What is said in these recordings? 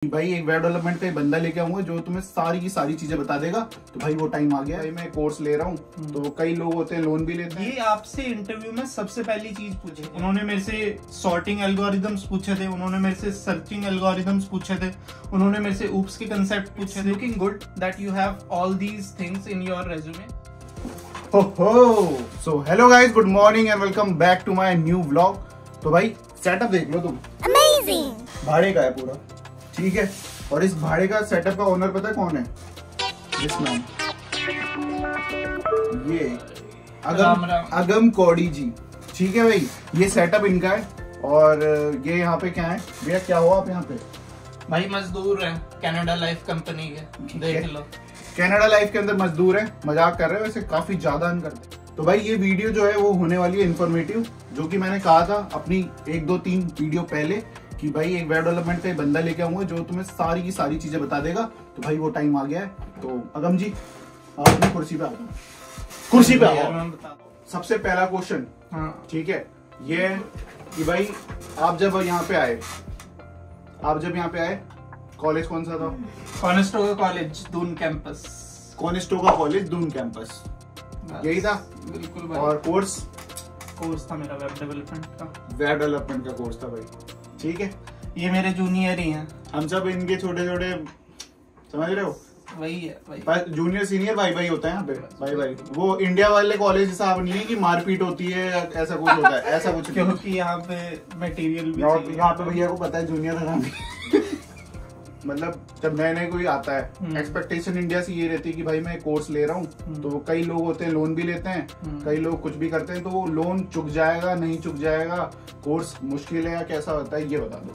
भाई एक web development का एक बंदा लेके आऊंगा जो तुम्हें सारी की सारी चीजें बता देगा। तो भाई वो टाइम आ गया। भाई मैं कोर्स ले रहा हूँ तो कई लोग होते हैं लोन भी लेते हैं। ये आपसे इंटरव्यू में सबसे पहली चीज पूछी, उन्होंने मेरे से सॉर्टिंग एल्गोरिदम्स पूछे थे, उन्होंने मेरे से सर्चिंग एल्गोरिदम्स पूछे थे, उन्होंने मेरे से ऊप्स के कंसेप्ट पूछे थे। Looking good that you have all these things in your resume. So hello guys, good morning and welcome back to my new vlog. तो भाई सेटअप देख लो तुम, अमेजिंग भाड़े का है पूरा, ठीक है। और इस भाड़े का सेटअप का ओनर पता है कौन है? जिस नाम ये अगम कौड़ी जी, ठीक है भाई। ये सेटअप इनका है। और ये यहाँ पे क्या है भैया, क्या हुआ आप यहाँ पे? भाई मजदूर है कनाडा लाइफ कंपनी के, देख लो। कनाडा लाइफ के अंदर मजदूर है, मजाक कर रहे हैं, वैसे काफी ज्यादा अर्न करते हैं। तो भाई ये वीडियो जो है वो होने वाली है इन्फॉर्मेटिव, जो कि मैंने कहा था अपनी 1, 2, 3 वीडियो पहले कि भाई एक वेब डेवलपमेंट का एक बंदा लेके आऊंगा जो तुम्हें सारी की सारी चीजें बता देगा। तो भाई वो टाइम आ गया है। तो अगम जी आप अपनी कुर्सी पे आओ, कुर्सी पे आओ। सबसे पहला क्वेश्चन, हाँ ठीक है, ये कि भाई आप जब यहाँ पे आए, कॉलेज कौन सा था? Conestoga college Doon campus. Conestoga college Doon campus, यही था बिल्कुल भाई। और कोर्स था मेरा वेब डेवलपमेंट का। वेब डेवलपमेंट का कोर्स था भाई, ठीक है। ये मेरे जूनियर ही हैं। हम सब इनके छोटे छोटे, समझ रहे हो, वही है भाई। जूनियर सीनियर भाई भाई होता है यहाँ पे। भाई वो इंडिया वाले कॉलेज हिसाब नहीं है कि मारपीट होती है, ऐसा कुछ होता है, ऐसा कुछ नहीं। क्योंकि यहाँ पे मटेरियल भी यहाँ पे भैया को पता है जूनियर हरामी। मतलब जब नए नए कोई आता है, एक्सपेक्टेशन इंडिया से ये रहती है कि भाई मैं कोर्स ले रहा हूँ। तो कई लोग होते हैं लोन भी लेते हैं, कई लोग कुछ भी करते हैं। तो वो लोन चुक जाएगा नहीं चुक जाएगा, कोर्स मुश्किल है या कैसा होता है, ये बता दो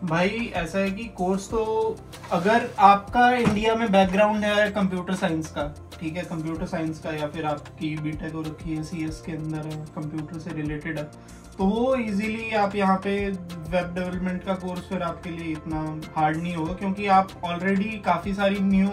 भाई। ऐसा है कि कोर्स तो अगर आपका इंडिया में बैकग्राउंड है कंप्यूटर साइंस का, ठीक है, कंप्यूटर साइंस का, या फिर आपकी बीटेक हो रखी है, सीएस के अंदर है, कंप्यूटर से रिलेटेड है, तो वो इजीली आप यहाँ पे वेब डेवलपमेंट का कोर्स फिर आपके लिए इतना हार्ड नहीं होगा, क्योंकि आप ऑलरेडी काफ़ी सारी न्यू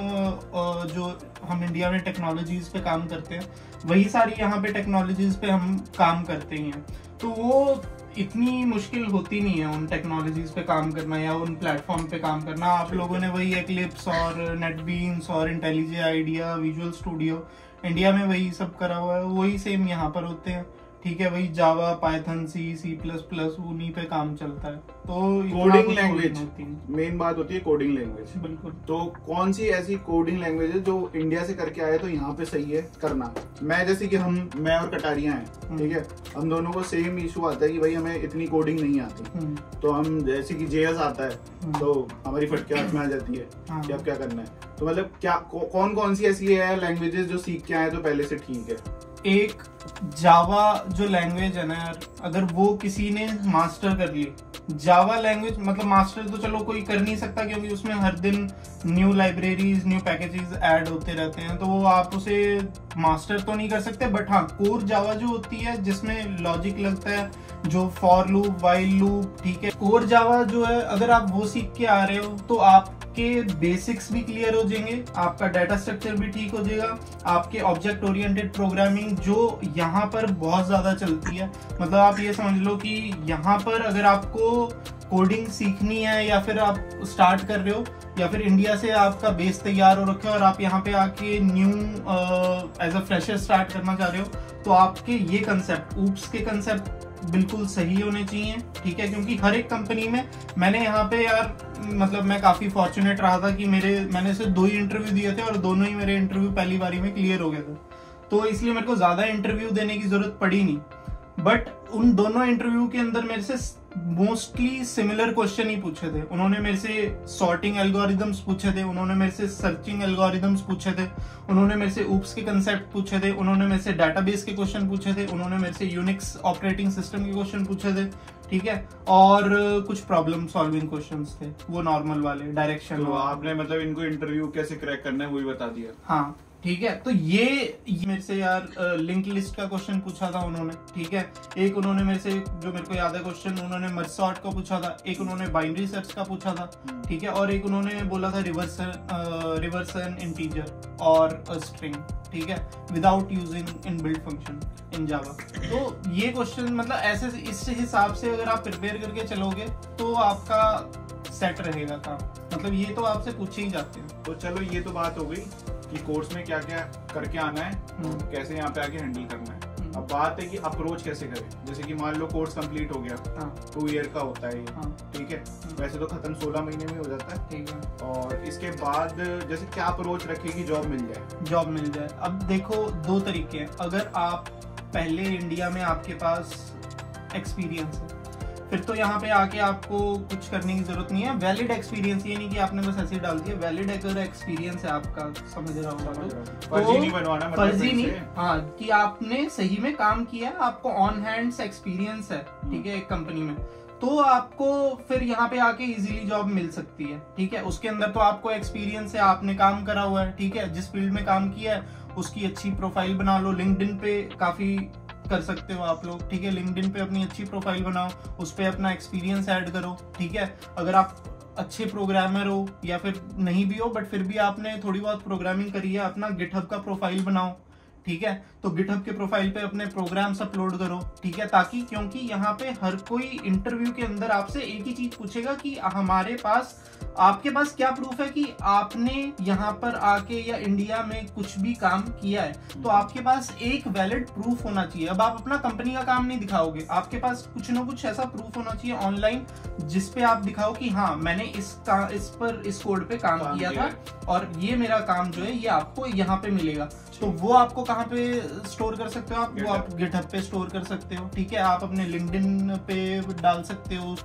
जो हम इंडिया में टेक्नोलॉजीज पे काम करते हैं, वही सारी यहाँ पे टेक्नोलॉजीज पे हम काम करते ही हैं। तो वो इतनी मुश्किल होती नहीं है उन टेक्नोलॉजीज पे काम करना या उन प्लेटफॉर्म पे काम करना। आप लोगों ने वही एक्लिप्स और नेटबीन्स और इंटेलिजे आइडिया, विजुअल स्टूडियो, इंडिया में वही सब करा हुआ है, वही सेम यहाँ पर होते हैं, ठीक है। वही जावा, पाइथन, C++, उन्हीं पे काम चलता है। तो कोडिंग लैंग्वेज मेन बात होती है, कोडिंग लैंग्वेज। बिल्कुल। तो कौन सी ऐसी कोडिंग लैंग्वेज है जो इंडिया से करके आए तो यहाँ पे सही है करना? मैं जैसे कि मैं और कटारिया हैं, ठीक है, हम दोनों को सेम इशू आता है कि भाई हमें इतनी कोडिंग नहीं आती। तो हम जैसे कि JS आता है तो हमारी फटके हाथ में आ जाती है कि अब क्या करना है। तो मतलब क्या कौन सी ऐसी है लैंग्वेजेस जो सीख के आए तो पहले से ठीक है? एक जावा जो लैंग्वेज है ना यार, अगर वो किसी ने मास्टर कर ली, जावा लैंग्वेज मतलब मास्टर तो चलो कोई कर नहीं सकता, क्योंकि उसमें हर दिन new libraries, new packages add होते रहते हैं, तो वो आप उसे मास्टर तो नहीं कर सकते। बट हाँ, कोर जावा जो होती है जिसमें लॉजिक लगता है, जो फॉर लूप, वाइल लूप, ठीक है, कोर जावा जो है, अगर आप वो सीख के आ रहे हो तो आपके बेसिक्स भी क्लियर हो जाएंगे, आपका डाटा स्ट्रक्चर भी ठीक हो जाएगा, आपके ऑब्जेक्ट ओरिएंटेड प्रोग्रामिंग जो यहाँ पर बहुत ज्यादा चलती है। मतलब आप ये समझ लो कि यहाँ पर अगर आपको कोडिंग सीखनी है या फिर आप स्टार्ट कर रहे हो या फिर इंडिया से आपका बेस तैयार हो रखा है और आप यहाँ पे आके new as a fresher start करना चाह रहे हो, तो आपके ये कंसेप्ट, ऊप्स के कंसेप्ट बिल्कुल सही होने चाहिए, ठीक है। क्योंकि हर एक कंपनी में, मैंने यहाँ पे यार मतलब मैं काफी फॉर्चुनेट रहा था कि मैंने सिर्फ 2 ही इंटरव्यू दिए थे और दोनों ही मेरे इंटरव्यू पहली बारी में क्लियर हो गए थे। तो इसलिए मेरे को ज्यादा इंटरव्यू देने की जरूरत पड़ी नहीं। बट उन दोनों इंटरव्यू के अंदर मेरे से मोस्टली सिमिलर क्वेश्चन ही पूछे थे। उन्होंने मेरे से सॉर्टिंग एल्गोरिदम्स पूछे थे, उन्होंने मेरे से सर्चिंग एल्गोरिदम्स पूछे थे, उन्होंने मेरे से ऊप्स के कंसेप्ट पूछे थे, उन्होंने मेरे से डाटाबेस के क्वेश्चन पूछे थे, उन्होंने मेरे से यूनिक्स ऑपरेटिंग सिस्टम के क्वेश्चन पूछे थे, ठीक है, और कुछ प्रॉब्लम सॉल्विंग क्वेश्चंस थे, वो नॉर्मल वाले डायरेक्शन। तो आपने मतलब इनको इंटरव्यू कैसे क्रैक करना है वही बता दिया? हाँ, ठीक है। तो ये मेरे से यार लिंक लिस्ट का क्वेश्चन पूछा था उन्होंने, ठीक है। एक उन्होंने मेरे से, जो मेरे को याद है क्वेश्चन, उन्होंने मर्ज सॉर्ट का पूछा था, एक उन्होंने बाइनरी सर्च का पूछा था, ठीक है, और एक उन्होंने बोला था रिवर्स एन इंटीजर और स्ट्रिंग, ठीक है, without using inbuilt function in Java. तो ये क्वेश्चन मतलब ऐसे इस हिसाब से अगर आप प्रिपेयर करके चलोगे तो आपका सेट रहेगा काम, मतलब ये तो आपसे पूछे ही जाते हैं। तो चलो ये तो बात हो गई कि कोर्स में क्या क्या करके आना है, कैसे यहाँ पे आके हैंडल करना है। अब बात है कि अप्रोच कैसे करें। जैसे कि मान लो कोर्स कंप्लीट हो गया, 2 ईयर का होता है ये, ठीक है, वैसे तो खत्म 16 महीने में हो जाता है, ठीक है। और इसके बाद जैसे क्या अप्रोच रखे कि जॉब मिल जाए। जॉब मिल जाए, अब देखो 2 तरीके हैं। अगर आप पहले इंडिया में आपके पास एक्सपीरियंस है, फिर तो यहाँ पे आके आपको कुछ करने की जरूरत नहीं है। वैलिड एक्सपीरियंस, ये नहीं कि आपने बस ऐसे डाल दिया, वैलिड अगर एक्सपीरियंस है आपका, समझ रहा होगा तो फर्जी नहीं बनवाना, मतलब फर्जी नहीं, हाँ, कि आपने सही में काम किया, आपको ऑन हैंड्स एक्सपीरियंस है, ठीक है, एक कंपनी में, तो आपको फिर यहाँ पे आके इजीली जॉब मिल सकती है, ठीक है। उसके अंदर तो आपको एक्सपीरियंस है, आपने काम करा हुआ है, ठीक है, जिस फील्ड में काम किया है उसकी अच्छी प्रोफाइल बना लो। लिंक्डइन पे काफी कर सकते हो आप लोग, ठीक है, लिंक्डइन पे अपनी अच्छी प्रोफाइल बनाओ, उस पे अपना एक्सपीरियंस ऐड करो, ठीक है। अगर आप अच्छे प्रोग्रामर हो या फिर नहीं भी हो, बट फिर भी आपने थोड़ी बहुत प्रोग्रामिंग करी है, अपना गिटहब का प्रोफाइल बनाओ, ठीक है, तो गिटहब के प्रोफाइल पे अपने प्रोग्राम्स अपलोड करो, ठीक है, ताकि, क्योंकि यहाँ पे हर कोई इंटरव्यू के अंदर आपसे एक ही चीज पूछेगा कि हमारे पास, आपके पास क्या प्रूफ है कि आपने यहाँ पर आके या इंडिया में कुछ भी काम किया है। तो आपके पास एक वैलिड प्रूफ होना चाहिए। अब आप अपना कंपनी का काम नहीं दिखाओगे, आपके पास कुछ ना कुछ ऐसा प्रूफ होना चाहिए ऑनलाइन जिसपे आप दिखाओ कि हाँ, मैंने इस कोड पे काम किया था और ये मेरा काम जो है ये आपको यहाँ पे मिलेगा। तो वो आपको कहाँ पे स्टोर कर सकते हो वो आप गिटहब पे स्टोर कर सकते हो, ठीक है, आप अपने लिंक्डइन पे डाल सकते हो,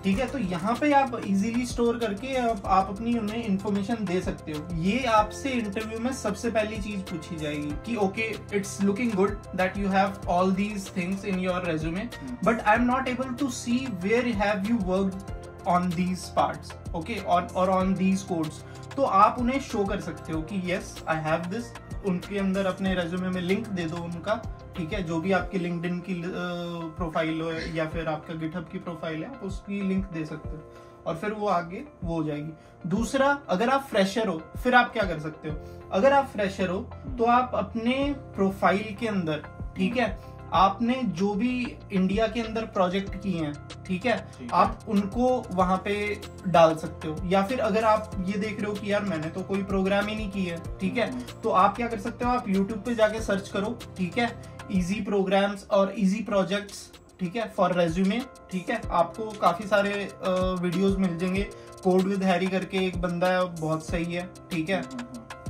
ठीक है। तो यहाँ पे आप इजीली स्टोर करके आप अपनी उन्हें इंफॉर्मेशन दे सकते हो। ये आपसे इंटरव्यू में सबसे पहली चीज पूछी जाएगी कि okay, it's looking good that you have all these things in your resume, but I am not able to see where have you worked on these parts, okay, और ऑन दीज कोड्स। तो आप उन्हें show कर सकते हो कि yes I have this, उनके अंदर अपने रेज्यूमे में लिंक दे दो उनका, ठीक है, जो भी आपकी लिंक्डइन की प्रोफाइल हो या फिर आपका गिटहब की प्रोफाइल है, आप उसकी लिंक दे सकते हो और फिर वो आगे वो हो जाएगी। दूसरा, अगर आप फ्रेशर हो, फिर आप क्या कर सकते हो, अगर आप फ्रेशर हो तो आप अपने प्रोफाइल के अंदर, ठीक है, आपने जो भी इंडिया के अंदर प्रोजेक्ट किए हैं, ठीक है, आप उनको वहां पे डाल सकते हो। या फिर अगर आप ये देख रहे हो कि यार मैंने तो कोई प्रोग्राम ही नहीं किया है, ठीक है, तो आप क्या कर सकते हो, आप यूट्यूब पे जाके सर्च करो, ठीक है, इजी प्रोग्राम्स और इजी प्रोजेक्ट्स, ठीक है, फॉर रेज्यूमे, ठीक है, आपको काफी सारे वीडियोस मिल जाएंगे। कोड विद हैरी करके एक बंदा है, बहुत सही है, ठीक है,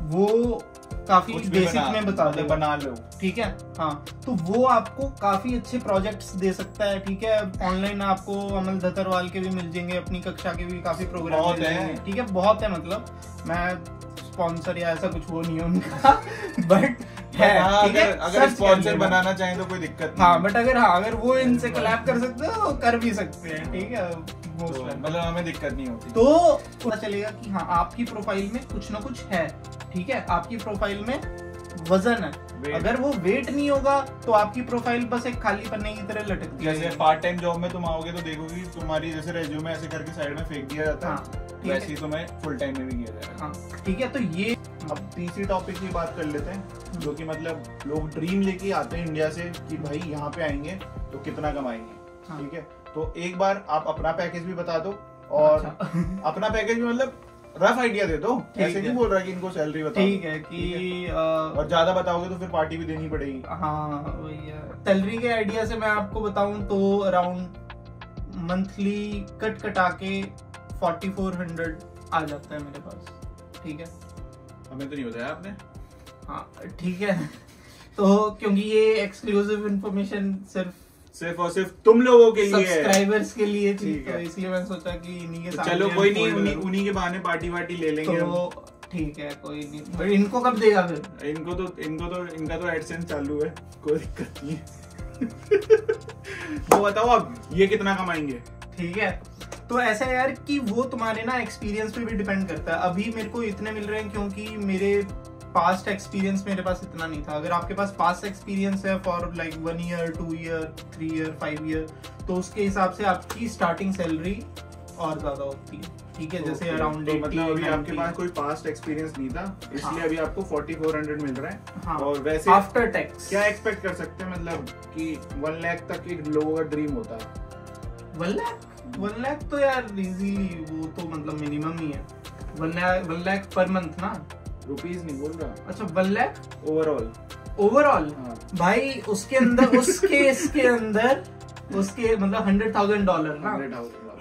वो काफी बेसिक में बना लो, ठीक है, हाँ, तो वो आपको काफी अच्छे प्रोजेक्ट्स दे सकता है, ठीक है। ऑनलाइन आपको अमल धतरवाल के भी मिल जाएंगे, अपनी कक्षा के भी काफी प्रोग्राम मिल जाएंगे, ठीक है, बहुत है, मतलब मैं स्पॉन्सर या ऐसा कुछ वो नहीं है उनका बट है, ठीक है, अगर स्पॉन्सर बनाना चाहें तो कोई दिक्कत नहीं, हाँ, बट अगर वो इनसे कोलैब कर सकते हैं तो कर भी सकते हैं, ठीक है, मतलब हमें दिक्कत नहीं होती। तो पता चलेगा कि हाँ, आपकी प्रोफाइल में कुछ ना कुछ है, ठीक है, आपकी प्रोफाइल में वजन है। अगर वो वेट नहीं होगा तो आपकी प्रोफाइल बस एक खाली पन्ने की तरह लटकती है। जैसे पार्ट टाइम जॉब में तुम आओगे तो देखोगे तुम्हारी जैसे रेज्यूमे ऐसे करके साइड में फेंक दिया जाता है, वैसे ही तुम्हें फुल टाइम में भी किया जाएगा, हाँ, ठीक है। तो ये अब तीसरी टॉपिक की बात कर लेते हैं, जो कि मतलब लोग ड्रीम लेके आते हैं इंडिया से कि भाई यहाँ पे आएंगे तो कितना कमाएंगे, ठीक है। तो एक बार आप अपना पैकेज भी बता दो और अपना पैकेज भी मतलब रफ आइडिया दे दो, ऐसे नहीं बोल रहा कि इनको सैलरी बताओ, ठीक है, कि और ज्यादा बताओगे तो फिर पार्टी भी देनी पड़ेगी, हाँ वही है। सैलरी के आइडिया से मैं आपको बताऊं तो अराउंड मंथली कट कटा के 4400 आ जाता है मेरे पास, ठीक है। हमें तो नहीं बताया आपने, हाँ, ठीक है तो क्योंकि ये एक्सक्लूसिव इंफॉर्मेशन सिर्फ और सिर्फ तुम लोगों के लिए, सब्सक्राइबर्स के लिए थी, तो इसलिए मैंने सोचा कि इन्हीं के साथ, चलो कोई नहीं, उन्हीं के बहाने पार्टी वार्टी ले लेंगे तो, ठीक है, कोई नहीं। बट इनको कब देगा फिर? इनका तो एडसेंस चालू है, कोई दिक्कत नहीं है वो बताओ अब ये कितना कमाएंगे, ठीक है। तो ऐसा है यार कि वो तुम्हारे ना एक्सपीरियंस पे भी डिपेंड करता है। अभी मेरे को इतने मिल रहे हैं क्योंकि मेरे पास्ट एक्सपीरियंस मेरे पास इतना नहीं था। अगर आपके पास पास्ट एक्सपीरियंस है for like 1 year 2 year 3 year 5 year, तो उसके हिसाब से आपकी स्टार्टिंग सैलरी और ज्यादा होती है, ठीक है। जैसे अराउंड मतलब अभी आपके पास कोई पास्ट एक्सपीरियंस नहीं था, इसलिए अभी आपको 4400 मिल रहा है, हाँ। और वैसे आफ्टर टैक्स क्या एक्सपेक्ट कर सकते हैं, मतलब कि 1 लाख तक एक लोगों का ड्रीम होता है। 1 लाख 1 लाख तो यार इजीली, वो तो मतलब मिनिमम ही है। 1 लाख पर मंथ ना, रुपीज नहीं बोल रहा। अच्छा 1 लाख ओवरऑल। भाई उसके अंदर इसके अंदर उसके मतलब $100,000 ना,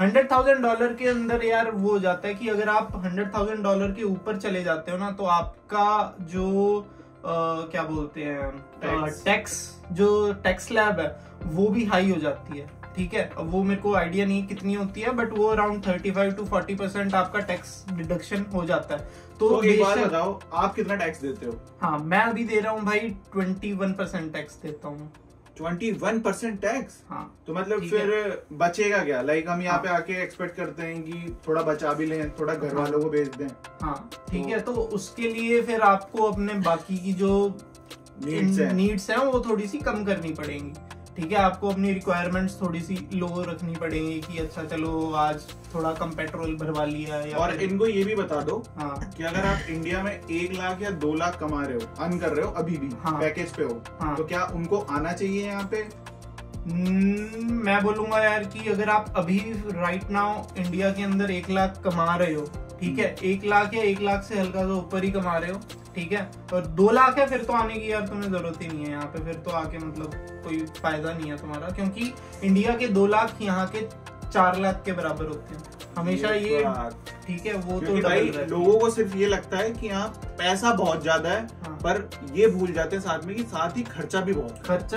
$100,000 के अंदर यार वो हो जाता है कि अगर आप $100,000 के ऊपर चले जाते हो ना, तो आपका जो क्या बोलते हैं टैक्स स्लैब है वो भी हाई हो जाती है। ठीक है, अब वो मेरे को आइडिया नहीं कितनी होती है, बट वो अराउंड 35 to 40% आपका टैक्स डिडक्शन हो जाता है। तो एक बात बताओ, आप कितना टैक्स देते हो? हाँ, मैं अभी दे रहा हूँ भाई 21% टैक्स देता हूँ। 21% टैक्स? हाँ। तो मतलब फिर बचेगा क्या? लाइक हम यहाँ पे आके एक्सपेक्ट करते हैं कि थोड़ा बचा भी लें, थोड़ा घर वालों को भेज दें। हाँ ठीक है, तो उसके लिए फिर आपको अपने बाकी की जो नीड्स हैं वो थोड़ी सी कम करनी पड़ेंगी। ठीक है, आपको अपनी रिक्वायरमेंट्स थोड़ी सी लो रखनी पड़ेगी कि अच्छा चलो आज थोड़ा कम पेट्रोल भरवा लिया। और इनको ये भी बता दो हाँ, कि अगर आप इंडिया में 1 लाख या 2 लाख कमा रहे हो, अर्न कर रहे हो, अभी भी हाँ, पैकेज पे हो, हाँ, तो क्या उनको आना चाहिए यहाँ पे? मैं बोलूंगा यार कि अगर आप अभी राइट नाउ इंडिया के अंदर 1 लाख कमा रहे हो, ठीक है, 1 लाख या 1 लाख से हल्का सा ऊपर ही कमा रहे हो, ठीक है, और 2 लाख है, फिर तो आने की यार तुम्हें जरूरत ही नहीं है यहाँ पे। फिर तो आके मतलब कोई फायदा नहीं है तुम्हारा, क्योंकि इंडिया के 2 लाख यहाँ के 4 लाख के बराबर होते हैं हमेशा। ये ठीक है, वो तो भाई लोगों को सिर्फ ये लगता है कि यहाँ पैसा बहुत ज्यादा है, हाँ, पर ये भूल जाते हैं साथ में कि साथ ही खर्चा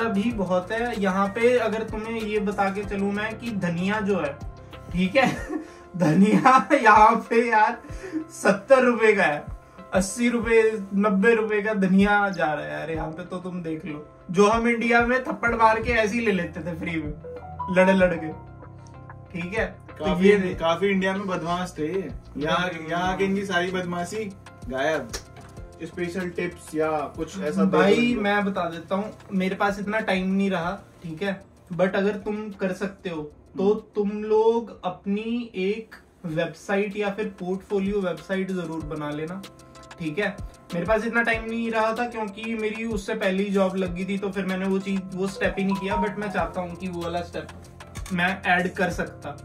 भी बहुत है यहाँ पे। अगर तुम्हें ये बता के चलूं मैं कि धनिया जो है, ठीक है धनिया यहाँ पे यार 70 रुपए का है, 80 रुपए 90 रुपए का धनिया जा रहा है यार यहाँ पे। तो तुम देख लो, जो हम इंडिया में थप्पड़ मार के ऐसे ही ले लेते थे फ्री में, लड़ के। ठीक है, काफी इंडिया में बदमाश थे। यहाँ की इनकी सारी बदमाशी गायब। स्पेशल टिप्स या कुछ ऐसा? भाई मैं बता देता हूँ, मेरे पास इतना टाइम नहीं रहा, ठीक है, बट अगर तुम कर सकते हो तो तुम लोग अपनी एक वेबसाइट या फिर पोर्टफोलियो वेबसाइट जरूर बना लेना। ठीक है, मेरे पास इतना टाइम नहीं रहा था क्योंकि मेरी उससे पहली जॉब लग गई थी, तो फिर मैंने वो स्टेप ही नहीं किया, बट मैं चाहता हूँ कि वो वाला स्टेप मैं ऐड कर सकता।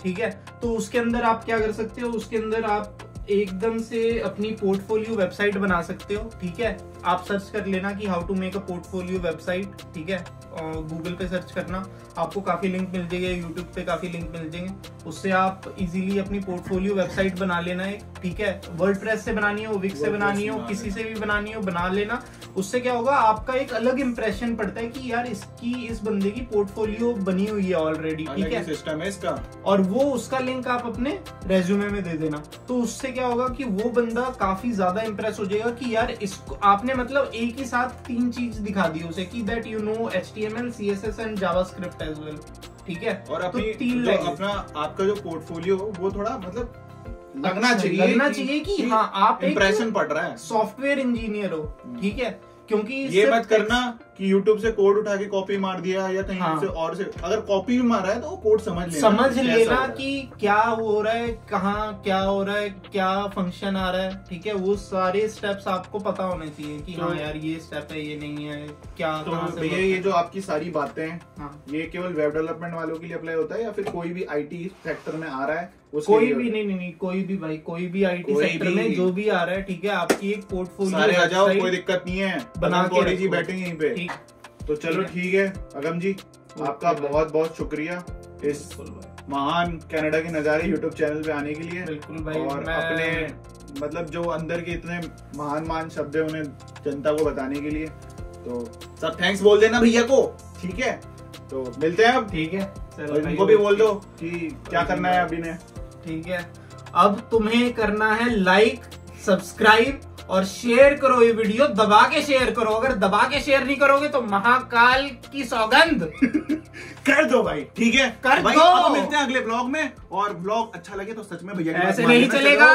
ठीक है, तो उसके अंदर आप क्या कर सकते हो, उसके अंदर आप एकदम से अपनी पोर्टफोलियो वेबसाइट बना सकते हो। ठीक है, आप सर्च कर लेना कि how to make a portfolio website. ठीक है, गूगल पे सर्च करना, आपको काफी लिंक मिल जाएंगे, यूट्यूब पे काफी लिंक मिल जाएंगे, उससे आप इजीली अपनी पोर्टफोलियो वेबसाइट बना लेना है। ठीक है, वर्डप्रेस से बनानी हो, विक्स से बनानी हो, किसी से भी बनानी हो, बना लेना। उससे क्या होगा, आपका एक अलग इंप्रेशन पड़ता है कि यार इस बंदे की पोर्टफोलियो बनी हुई है ऑलरेडी। ठीक है, सिस्टम है इसका, और वो उसका लिंक आप अपने रेज्यूमे में दे देना। तो उससे क्या होगा कि वो बंदा काफी ज्यादा इंप्रेस हो जाएगा कि यार इसको आपने मतलब एक ही साथ 3 चीज दिखा दी उसे कि that you know HTML, CSS and JavaScript as well. ठीक है, और अपनी तो 3 आपका जो पोर्टफोलियो वो थोड़ा मतलब लगना चाहिए कि हाँ आप इंप्रेशन पड़ रहा है, सॉफ्टवेयर इंजीनियर हो। ठीक है, क्योंकि ये मत करना कि YouTube से कोड उठा के कॉपी मार दिया या कहीं से और से, अगर कॉपी भी मारा है तो वो कोड समझ लेना कि क्या हो रहा है, कहाँ क्या हो रहा है, क्या फंक्शन आ रहा है। ठीक है, वो सारे स्टेप्स आपको पता होने चाहिए कि हाँ यार ये स्टेप है, ये नहीं है, क्या। तो भैया ये जो आपकी सारी बातें हैं, ये केवल वेब डेवलपमेंट वालों के लिए अप्लाई होता है या फिर कोई भी IT सेक्टर में आ रहा है? कोई भी नहीं, कोई भी भाई, कोई भी IT सेक्टर में जो भी आ रहा है, ठीक है, आपकी एक पोर्टफोलियो सारे आ जाओ, कोई दिक्कत नहीं है, बना के जी बैठेंगे यहीं पे। तो चलो ठीक है अगम जी, आपका बहुत बहुत शुक्रिया इस महान कनाडा के नजारे यूट्यूब चैनल पे आने के लिए। बिल्कुल भाई, और अपने मतलब जो अंदर के इतने महान शब्द है उन्हें जनता को बताने के लिए, तो सब थैंक्स बोल देना भैया को। ठीक है, तो मिलते हैं अब। ठीक है, चलो इनको भी बोल दो कि क्या करना है अभी ने। ठीक है, अब तुम्हें करना है लाइक, सब्सक्राइब और शेयर करो। ये वीडियो दबा के शेयर करो, अगर दबा के शेयर नहीं करोगे तो महाकाल की सौगंध कर दो भाई। ठीक है, कर भाई, दो। अब मिलते हैं अगले ब्लॉग में, और ब्लॉग अच्छा लगे तो सच में भैया ऐसे नहीं चलेगा।